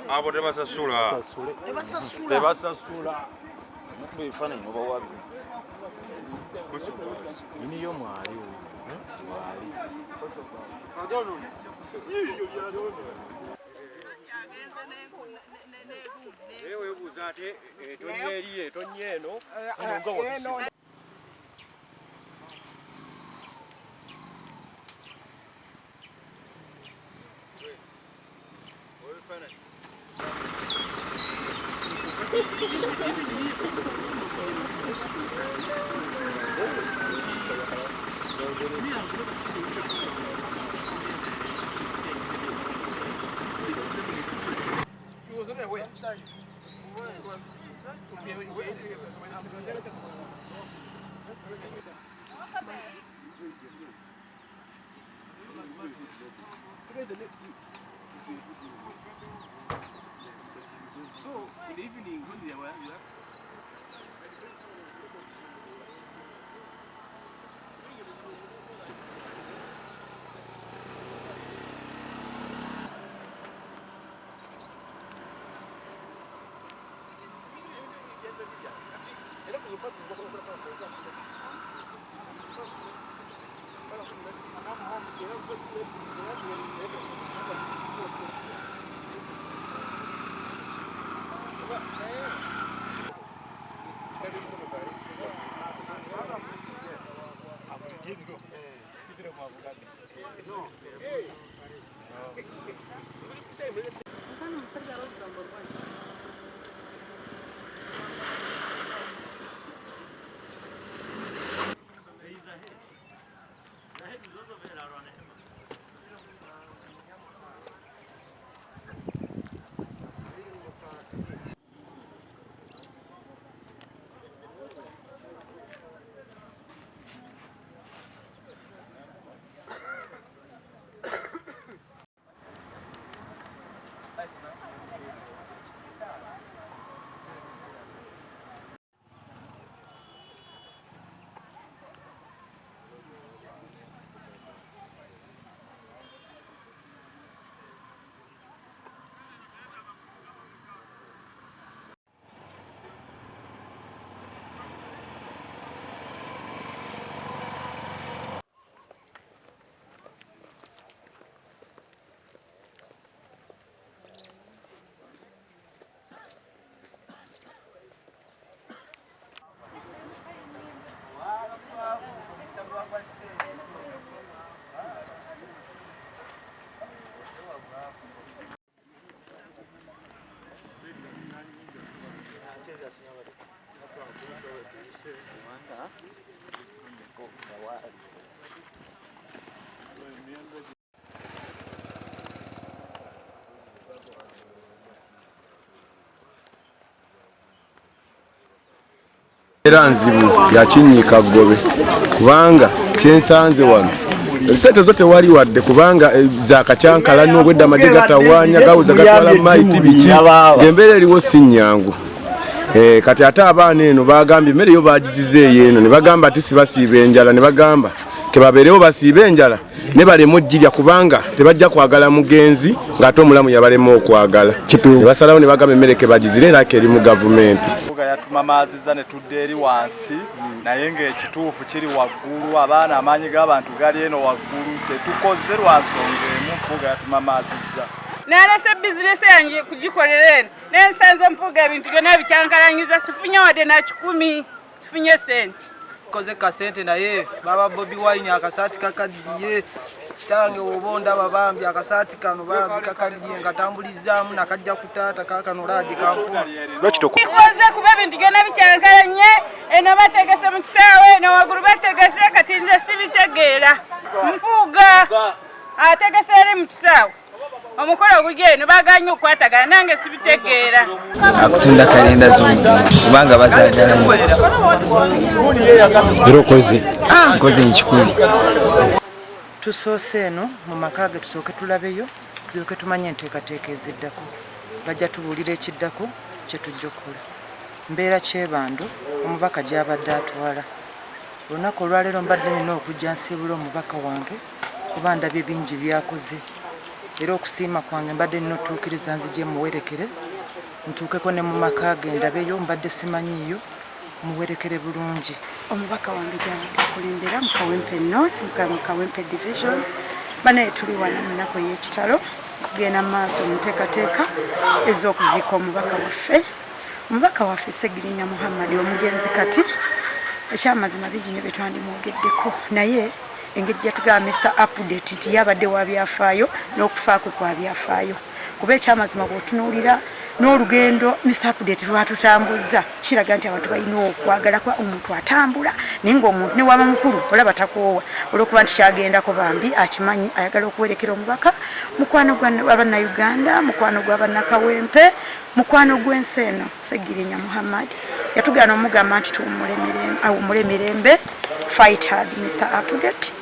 abo tebasasula. Tebasasula. Bifananyi oba wabi. Ini yo mwali. Ewe buzate tonyeriye tonyeno ngo So, in the evening, when they were here, era nzibu yakinyiika ggobe kubanga kyensanze wano sente zote wali wadde kubanga za kacankala n'obwedda amagye gatawaanya gawuza gatwala maiti biki ng'embeera eriwo si nnyangu. Kati ate abaana eno bagambye emmere yo bagizizeeyo eno ne bagamba ati sibasiiba enjala ne bagamba kebabeerewo basiiba enjala ne balema oggirya kubanga tebajja kwagala mugenzi ng'ate omulamu yabalema okwagala ne basalawo ne bagamba emmere kebagizire era eri mu gavumenti. Yatuma ne tudde eri wansi naye ng'ekituufu kiri waggulu abaana amaanyi g'abantu gali eno waggulu tetukoze lwansonga emu mpuuga yatuma maazizza. Nalese bizinesi yange kugikolera eno nensanze mpuuga ebintu byonna bikyankalanyiza sifunye wadde na 10 sifunye sente. Koze ka sente naye baba Bobi Wine akasaati kakadiye kitange obonda babambi akasaati kano bambi kakadiye ngatambulizaamu nakajja kutaata kakano laadi kampuma ikoze kuba ebintu byonna bikyankalanye eno bategese mu kisaawe eno waggulu bategese kati nze sibitegeera mpuuga ategese eri mu kisaawe omukolo gujja eno baganye okukwatagana nange sibitegeera. Akutunda kalenda z'omugenzi kubanga bazaagalanye. Era okoze? Nkoze nkikumi. Tusoose eno mu maka ge tusooke tulabeyo tulyoke tumanye enteekateeka eziddako bajja tubuulira ekiddako kye tujja okukola. Mbeera Kyebando omubaka gy'abadde atwala. Olunaku olwaleero mbadde nina okujja nsiibula omubaka wange kuba ndabye bingi byakoze. era okusiima kwange mbadde nnotuukiriza nzije muwerekere ntuukeko ne mu maka ge ndabeyo mbadde simanyiiyo muwerekere bulungi. Omubaka wange gy'abadde akulembera mu Kawempe North mu Kawempe Division banaye tuli wano mu nnaku y'ekitalo kugenda mu maaso mu nteekateeka ez'okuziika omubaka waffe Segirinya Muhammad omugenzi kati ekyamazima bingi ne bye twandimwogeddeko naye engeri gyetugaba Mr. Update nti yabadde wa byafaayo n'okufa kwe kwa byafaayo kuba ekyamazima bw'otunuulira n'olugendo Mr. Update lwatutambuza kiraga nti abantu balina okwagala kwa omuntu atambula naye ng'omuntu ne waba mukulu olaba takoowa olw'okuba nti kyagendako bambi akimanyi ayagala okuwerekera omubaka mukwano gw'Abannayuganda mukwano gw'Abannakawempe mukwano gw'ensi eno Segirinya Muhammad yatugana omugamba nti tuwummule mirembe fight hard Mr. Update